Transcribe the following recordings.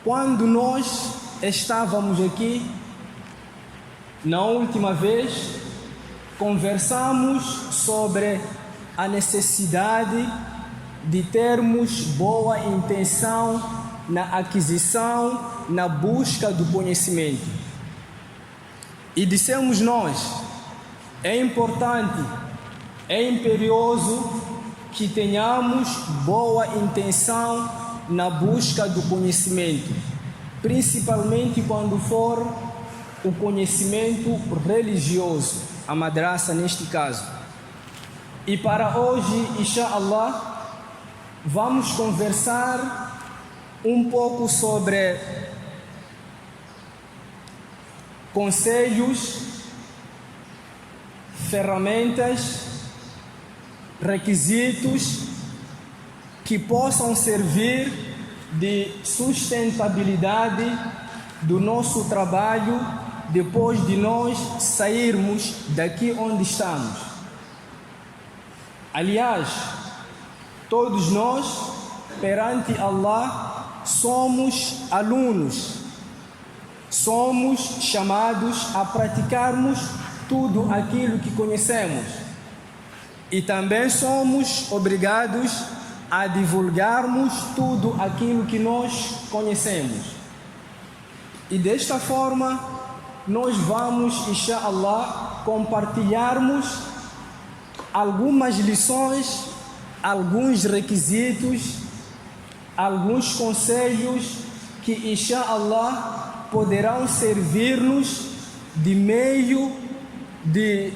quando nós estávamos aqui, na última vez, conversamos sobre a necessidade de termos boa intenção na aquisição, na busca do conhecimento. E dissemos nós, é importante, é imperioso que tenhamos boa intenção na busca do conhecimento, principalmente quando for o conhecimento religioso, a madraça neste caso. E para hoje, inshallah, vamos conversar um pouco sobre conselhos, ferramentas, requisitos que possam servir de sustentabilidade do nosso trabalho depois de nós sairmos daqui onde estamos. Aliás, todos nós, perante Allah, somos alunos, somos chamados a praticarmos tudo aquilo que conhecemos e também somos obrigados a divulgarmos tudo aquilo que nós conhecemos. E desta forma, nós vamos, inshallah, compartilharmos algumas lições, alguns requisitos, alguns conselhos que, inshallah, poderão servir-nos de meio de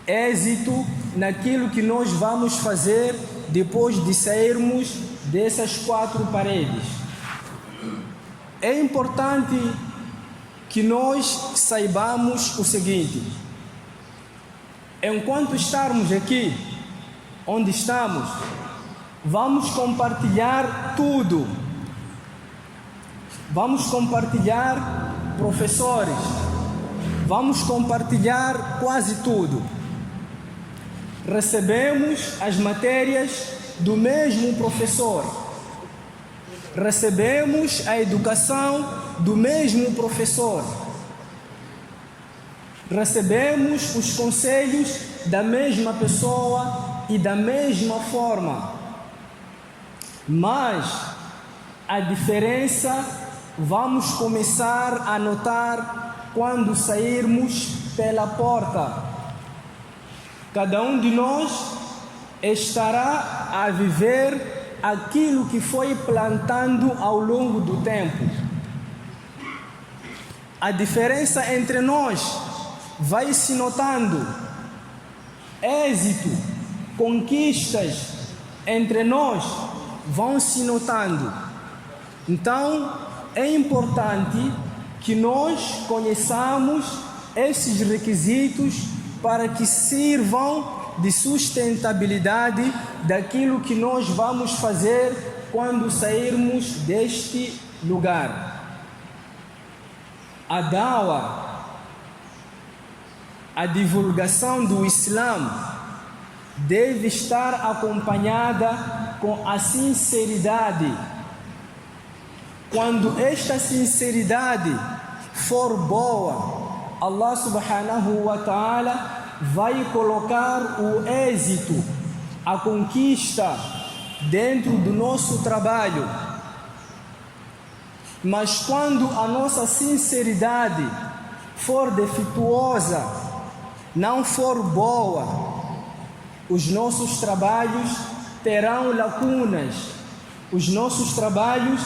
êxito naquilo que nós vamos fazer depois de sairmos dessas quatro paredes. É importante que nós saibamos o seguinte: enquanto estarmos aqui, onde estamos, vamos compartilhar tudo. Vamos compartilhar professores, vamos compartilhar quase tudo. Recebemos as matérias do mesmo professor, recebemos a educação do mesmo professor, recebemos os conselhos da mesma pessoa e da mesma forma, mas a diferença vamos começar a notar quando sairmos pela porta. Cada um de nós estará a viver aquilo que foi plantando ao longo do tempo. A diferença entre nós vai se notando. Êxito, conquistas entre nós vão se notando. Então, é importante que nós conheçamos esses requisitos para que sirvam de sustentabilidade daquilo que nós vamos fazer quando sairmos deste lugar. A dawa, a divulgação do Islã, deve estar acompanhada com a sinceridade. Quando esta sinceridade for boa, Allah subhanahu wa ta'ala vai colocar o êxito, a conquista dentro do nosso trabalho. Mas quando a nossa sinceridade for defeituosa, não for boa, os nossos trabalhos terão lacunas, os nossos trabalhos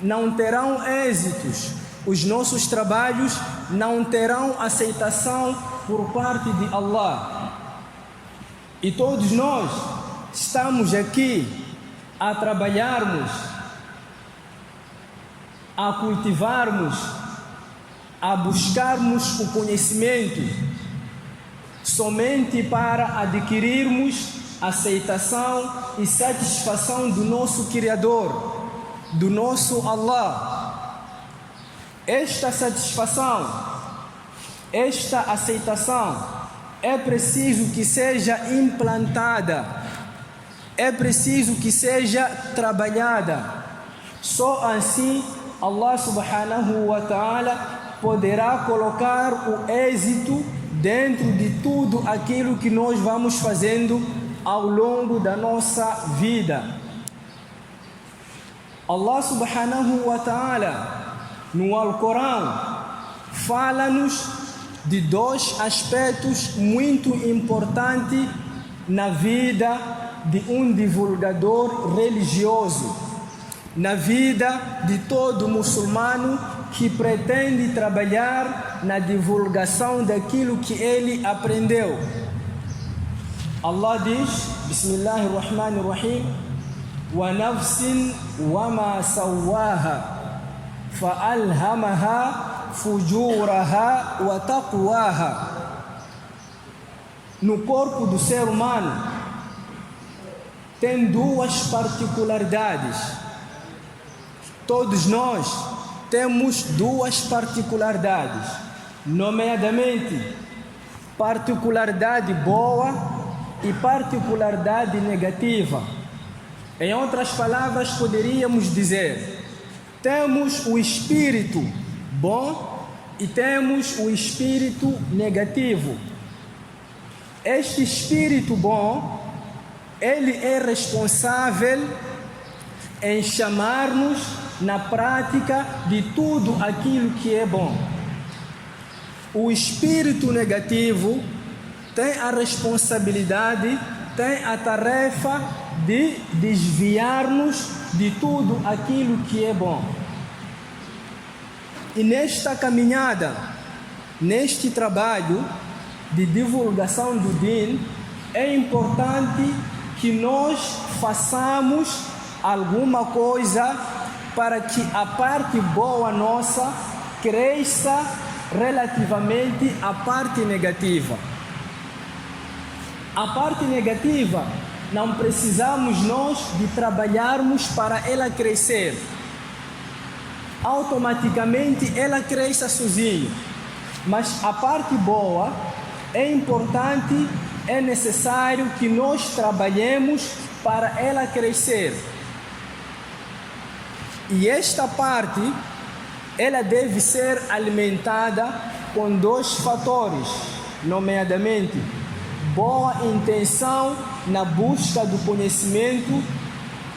não terão êxitos, os nossos trabalhos não terão aceitação por parte de Allah. E todos nós estamos aqui a trabalharmos, a cultivarmos, a buscarmos o conhecimento somente para adquirirmos aceitação e satisfação do nosso Criador, do nosso Allah. Esta satisfação, esta aceitação é preciso que seja implantada, é preciso que seja trabalhada. Só assim Allah subhanahu wa ta'ala poderá colocar o êxito dentro de tudo aquilo que nós vamos fazendo ao longo da nossa vida. Allah subhanahu wa ta'ala no Alcorão fala-nos de dois aspectos muito importantes na vida de um divulgador religioso, na vida de todo muçulmano que pretende trabalhar na divulgação daquilo que ele aprendeu. Allah diz, Bismillahirrahmanirrahim, wa nafsin wa ma sawaha fa alhamaha fujuraha wa taqwaha. No corpo do ser humano tem duas particularidades. Todos nós temos duas particularidades, nomeadamente particularidade boa e particularidade negativa. Em outras palavras, poderíamos dizer: temos o espírito bom e temos o espírito negativo. Este espírito bom, ele é responsável em chamar-nos na prática de tudo aquilo que é bom. O espírito negativo tem a responsabilidade, tem a tarefa de desviar-nos de tudo aquilo que é bom. E nesta caminhada, neste trabalho de divulgação do Din, é importante que nós façamos alguma coisa para que a parte boa nossa cresça relativamente à parte negativa. A parte negativa, não precisamos nós de trabalharmos para ela crescer. Automaticamente ela cresce sozinha. Mas a parte boa é importante, é necessário que nós trabalhemos para ela crescer. E esta parte, ela deve ser alimentada com dois fatores, nomeadamente boa intenção na busca do conhecimento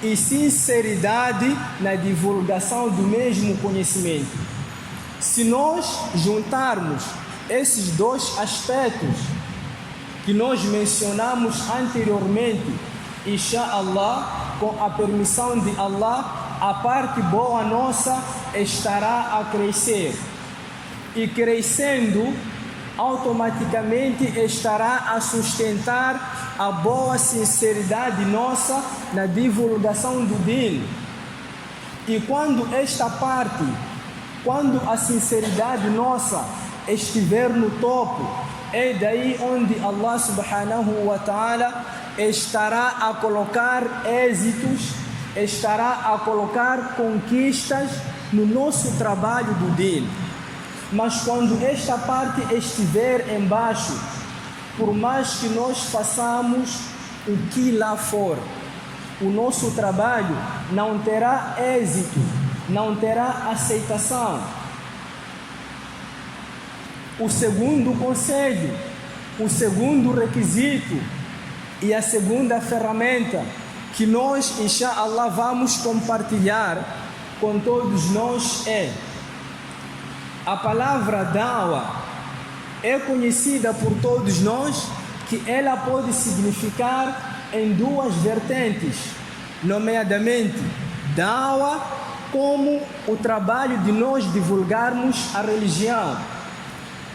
e sinceridade na divulgação do mesmo conhecimento. Se nós juntarmos esses dois aspectos que nós mencionamos anteriormente, Insha'Allah, com a permissão de Allah, a parte boa nossa estará a crescer. E crescendo, automaticamente estará a sustentar a boa sinceridade nossa na divulgação do Din. E quando esta parte, quando a sinceridade nossa estiver no topo, é daí onde Allah subhanahu wa ta'ala estará a colocar êxitos, estará a colocar conquistas no nosso trabalho do Din. Mas quando esta parte estiver embaixo, por mais que nós façamos o que lá for, o nosso trabalho não terá êxito, não terá aceitação. O segundo conselho, o segundo requisito e a segunda ferramenta que nós, Insha'Allah, vamos compartilhar com todos nós é: a palavra Da'wa é conhecida por todos nós que ela pode significar em duas vertentes, nomeadamente Da'wa como o trabalho de nós divulgarmos a religião,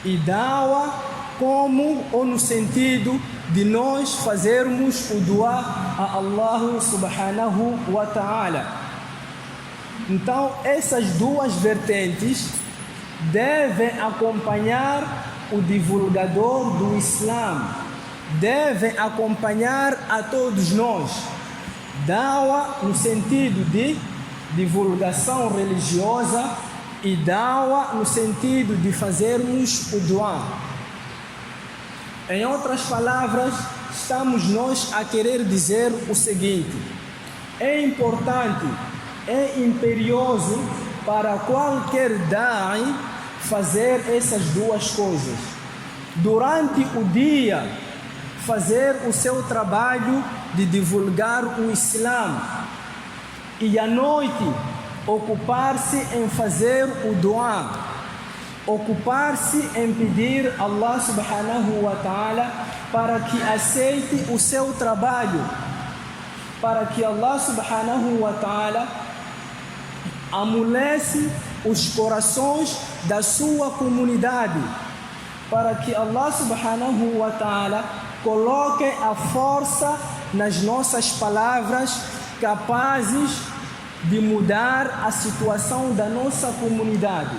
e Da'wa como ou no sentido de nós fazermos o dua a Allah subhanahu wa ta'ala. Então essas duas vertentes devem acompanhar o divulgador do Islã, devem acompanhar a todos nós. Da'wa no sentido de divulgação religiosa e Da'wa no sentido de fazermos o dua. Em outras palavras, estamos nós a querer dizer o seguinte: é importante é imperioso para qualquer da'i fazer essas duas coisas. Durante o dia, fazer o seu trabalho de divulgar o Islã, e à noite ocupar-se em fazer o dua, ocupar-se em pedir a Allah subhanahu wa ta'ala para que aceite o seu trabalho, para que Allah subhanahu wa ta'ala amolece os corações da sua comunidade, para que Allah subhanahu wa ta'ala coloque a força nas nossas palavras capazes de mudar a situação da nossa comunidade.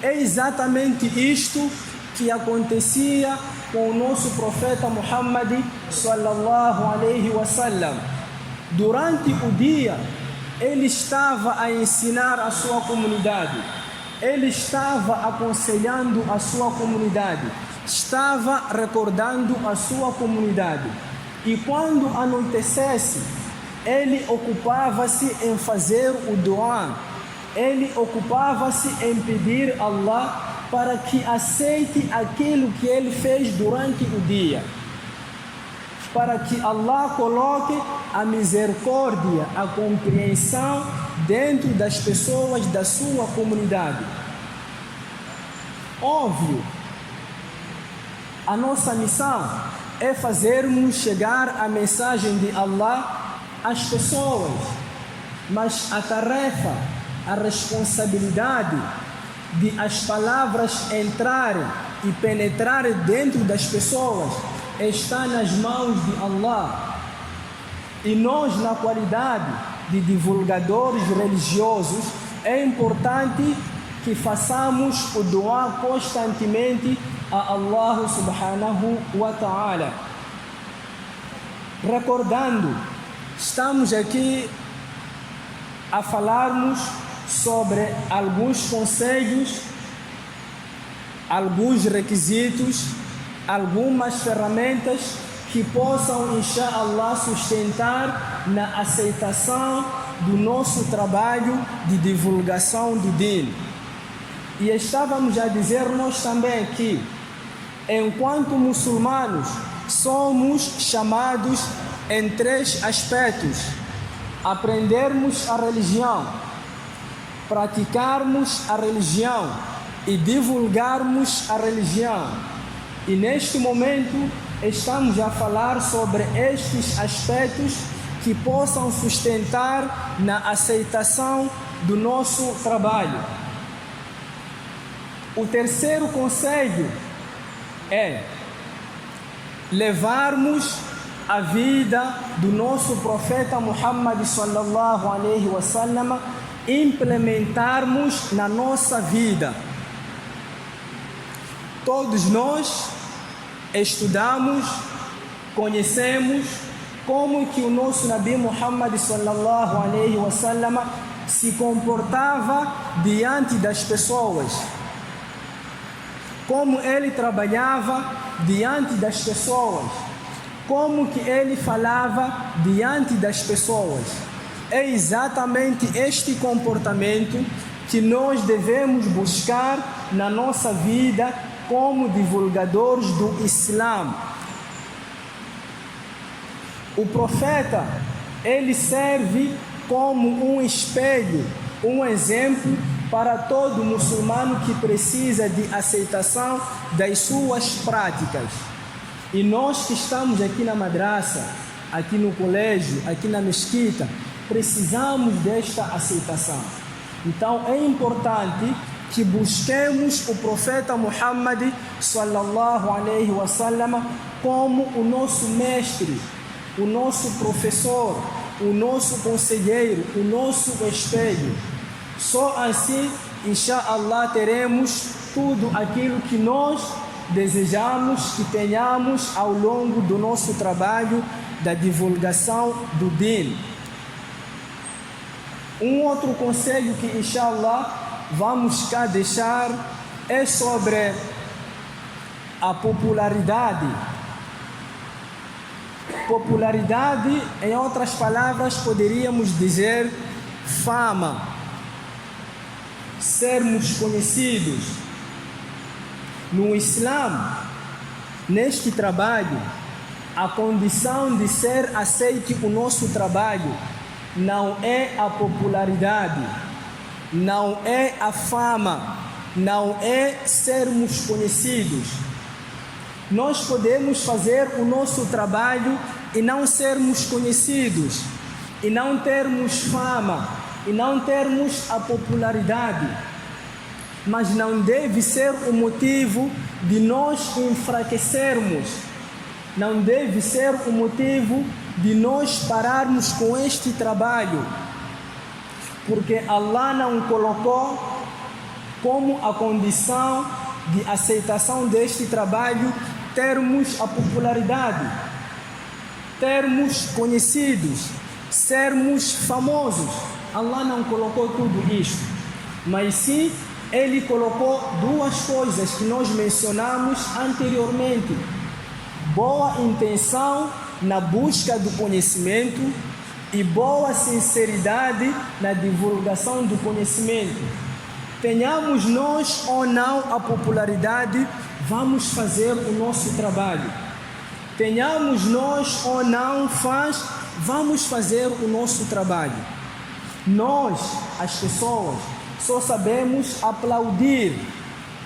É exatamente isto que acontecia com o nosso profeta Muhammad sallallahu alaihi wasallam. Durante o dia, ele estava a ensinar a sua comunidade, ele estava aconselhando a sua comunidade, estava recordando a sua comunidade. E quando anoitecesse, ele ocupava-se em fazer o dua, ele ocupava-se em pedir a Allah para que aceite aquilo que ele fez durante o dia, para que Allah coloque a misericórdia, a compreensão dentro das pessoas da sua comunidade. Óbvio, a nossa missão é fazermos chegar a mensagem de Allah às pessoas, mas a tarefa, a responsabilidade de as palavras entrarem e penetrarem dentro das pessoas está nas mãos de Allah. E nós, na qualidade de divulgadores religiosos, é importante que façamos o dua constantemente a Allah subhanahu wa ta'ala. Recordando, estamos aqui a falarmos sobre alguns conselhos, alguns requisitos, algumas ferramentas que possam, inshallah, sustentar na aceitação do nosso trabalho de divulgação do Din. E estávamos a dizer nós também que, enquanto muçulmanos, somos chamados em 3 aspectos: aprendermos a religião, praticarmos a religião e divulgarmos a religião. E neste momento estamos a falar sobre estes aspectos que possam sustentar na aceitação do nosso trabalho. O terceiro conselho é levarmos a vida do nosso profeta Muhammad sallallahu alaihi wasallam, implementarmos na nossa vida. Todos nós estudamos, conhecemos como que o nosso Nabi Muhammad sallallahu alaihi wasallam se comportava diante das pessoas, como ele trabalhava diante das pessoas, como que ele falava diante das pessoas. É exatamente este comportamento que nós devemos buscar na nossa vida como divulgadores do Islã. O profeta, ele serve como um espelho, um exemplo para todo muçulmano que precisa de aceitação das suas práticas. E nós que estamos aqui na madraça, aqui no colégio, aqui na mesquita, precisamos desta aceitação. Então é importante que busquemos o profeta Muhammad sallallahu alaihi wasallam como o nosso mestre, o nosso professor, o nosso conselheiro, o nosso espelho. Só assim, inshallah, teremos tudo aquilo que nós desejamos que tenhamos ao longo do nosso trabalho da divulgação do Din. Um outro conselho que, inshallah, vamos cá deixar é sobre a popularidade. Popularidade, em outras palavras, poderíamos dizer fama, sermos conhecidos. No Islã, neste trabalho, a condição de ser aceite o nosso trabalho não é a popularidade, não é a fama, não é sermos conhecidos. Nós podemos fazer o nosso trabalho e não sermos conhecidos, e não termos fama, e não termos a popularidade, mas não deve ser o motivo de nós enfraquecermos, não deve ser o motivo de nós pararmos com este trabalho, porque Allah não colocou como a condição de aceitação deste trabalho termos a popularidade, termos conhecidos, sermos famosos. Allah não colocou tudo isto, mas sim Ele colocou duas coisas que nós mencionamos anteriormente: boa intenção na busca do conhecimento e boa sinceridade na divulgação do conhecimento. Tenhamos nós ou não a popularidade, vamos fazer o nosso trabalho. Tenhamos nós ou não faz, vamos fazer o nosso trabalho. Nós, as pessoas, só sabemos aplaudir.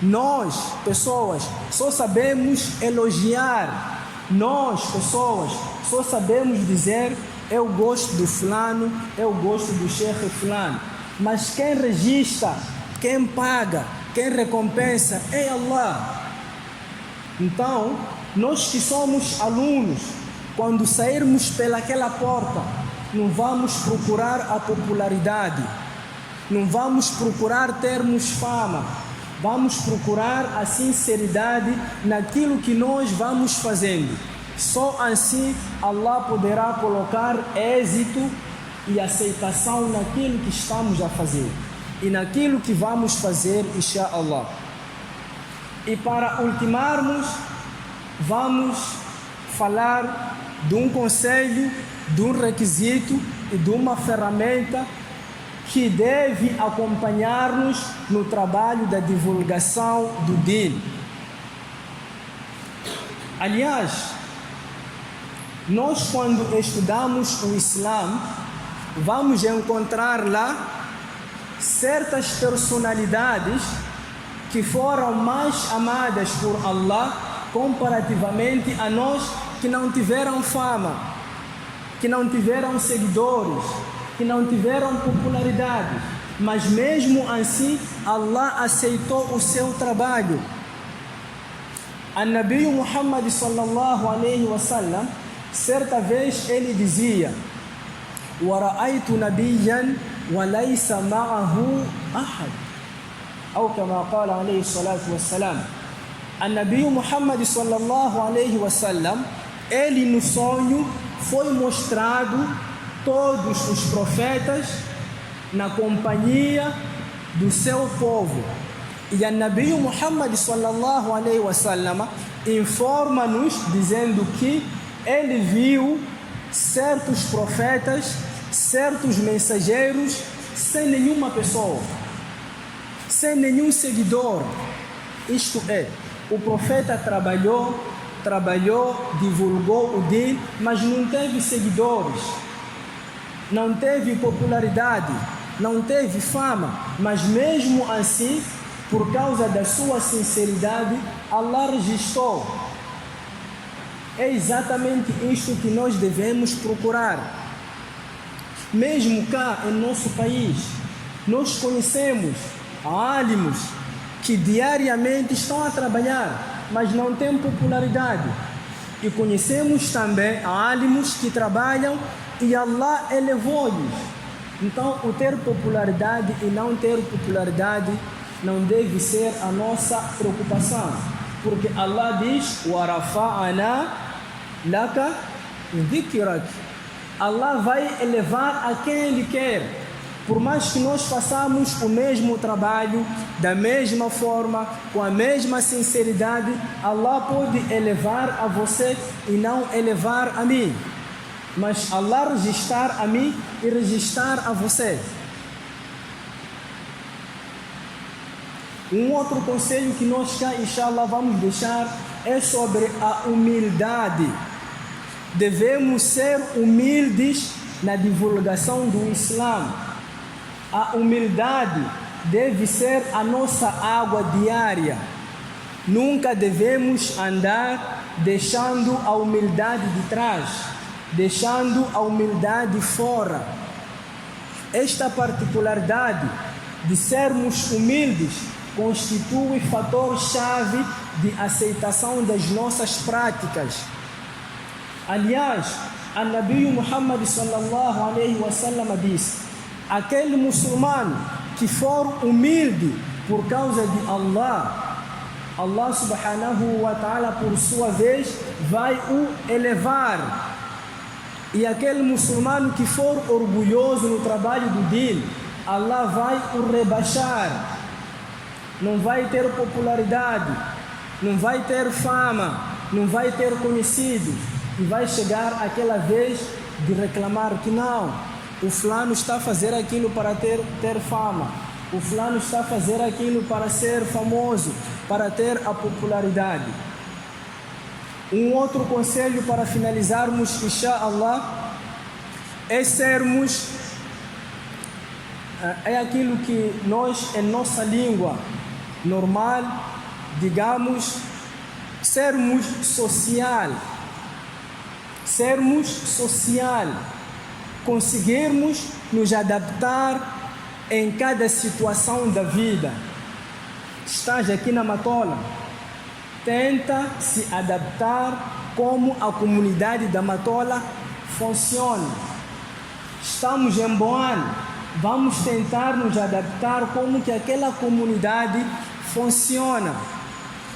Nós, pessoas, só sabemos elogiar. Nós, pessoas, só sabemos dizer: eu gosto do fulano, eu gosto do chefe fulano. Mas quem registra, quem paga, quem recompensa é Allah. Então, nós que somos alunos, quando sairmos pelaquela porta, não vamos procurar a popularidade, não vamos procurar termos fama, vamos procurar a sinceridade naquilo que nós vamos fazendo. Só assim Allah poderá colocar êxito e aceitação naquilo que estamos a fazer e naquilo que vamos fazer, inshallah. E para ultimarmos, vamos falar de um conselho, de um requisito e de uma ferramenta que deve acompanhar-nos no trabalho da divulgação do Din. Aliás, nós quando estudamos o Islã, vamos encontrar lá certas personalidades que foram mais amadas por Allah comparativamente a nós que não tiveram fama, que não tiveram seguidores, que não tiveram popularidade, mas mesmo assim Allah aceitou o seu trabalho. An-Nabi Muhammad sallallahu alaihi wasallam, certa vez ele dizia: وَرَأَيْتُ نَبِيًّا وَلَيْسَ مَعَهُ أَحَدٌ أو كما قال عليه الصلاة والسلام. An-Nabi Muhammad sallallahu alaihi wasallam, ele no sonho foi mostrado todos os profetas na companhia do seu povo. E An-Nabi Muhammad sallallahu alaihi wasallam informa-nos dizendo que ele viu certos profetas, certos mensageiros sem nenhuma pessoa, sem nenhum seguidor. Isto é, o profeta trabalhou, divulgou o Din, mas não teve seguidores, não teve popularidade, não teve fama, mas mesmo assim, por causa da sua sinceridade, Allah registrou. É exatamente isto que nós devemos procurar. Mesmo cá em nosso país, nós conhecemos álimos que diariamente estão a trabalhar, mas não têm popularidade. E conhecemos também álimos que trabalham e Allah elevou-lhes. Então, o ter popularidade e não ter popularidade não deve ser a nossa preocupação, porque Allah diz: وَرَفَعَنَا لَكَ ذِكْرَكَ. Allah vai elevar a quem Ele quer. Por mais que nós façamos o mesmo trabalho, da mesma forma, com a mesma sinceridade, Allah pode elevar a você e não elevar a mim. Mas Allah registrar a mim e registrar a você. Um outro conselho que nós cá, inshallah, vamos deixar é sobre a humildade. Devemos ser humildes na divulgação do Islã. A humildade deve ser a nossa água diária. Nunca devemos andar deixando a humildade de trás, deixando a humildade fora. Esta particularidade de sermos humildes constitui fator-chave de aceitação das nossas práticas. Aliás, a Nabi Muhammad sallallahu alaihi wasallam disse: aquele muçulmano que for humilde por causa de Allah, Allah subhanahu wa ta'ala por sua vez vai o elevar. E aquele muçulmano que for orgulhoso no trabalho do din, Allah vai o rebaixar. Não vai ter popularidade, não vai ter fama, não vai ter conhecido. E vai chegar aquela vez de reclamar que não, o fulano está a fazer aquilo para ter fama, o fulano está a fazer aquilo para ser famoso, para ter a popularidade. Um outro conselho para finalizarmos, inshallah, é sermos, é aquilo que nós, em nossa língua normal, digamos, sermos social, conseguirmos nos adaptar em cada situação da vida. Estás aqui na Matola, tenta se adaptar como a comunidade da Matola funciona. Estamos em Boane, vamos tentar nos adaptar como que aquela comunidade funciona.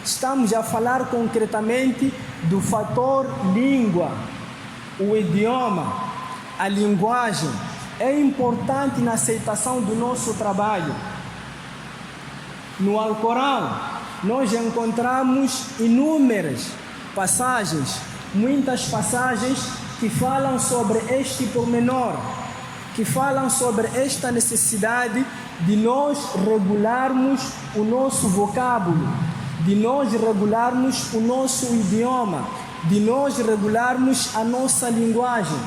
Estamos a falar concretamente do fator língua, o idioma, a linguagem. É importante na aceitação do nosso trabalho. No Alcorão, nós encontramos inúmeras passagens, muitas passagens que falam sobre este pormenor, que falam sobre esta necessidade de nós regularmos o nosso vocábulo, de nós regularmos o nosso idioma, de nós regularmos a nossa linguagem.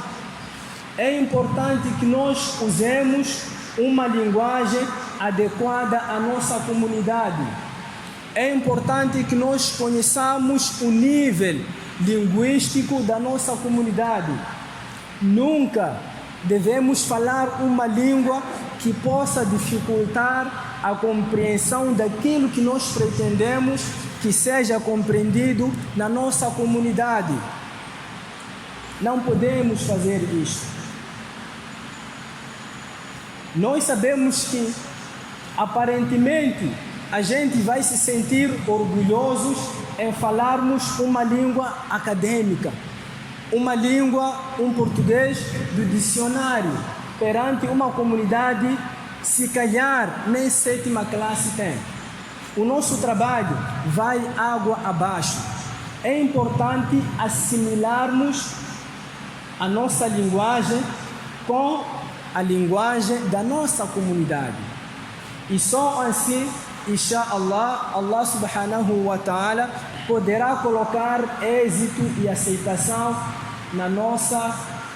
É importante que nós usemos uma linguagem adequada à nossa comunidade. É importante que nós conheçamos o nível linguístico da nossa comunidade. Nunca devemos falar uma língua que possa dificultar a compreensão daquilo que nós pretendemos que seja compreendido na nossa comunidade. Não podemos fazer isto. Nós sabemos que, aparentemente, a gente vai se sentir orgulhosos em falarmos uma língua acadêmica, uma língua, um português do dicionário, perante uma comunidade, se calhar nem 7ª classe tem. O nosso trabalho vai água abaixo. É importante assimilarmos a nossa linguagem com a linguagem da nossa comunidade. E só assim, inshallah, Allah subhanahu wa ta'ala poderá colocar êxito e aceitação na nossa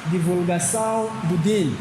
divulgação do din.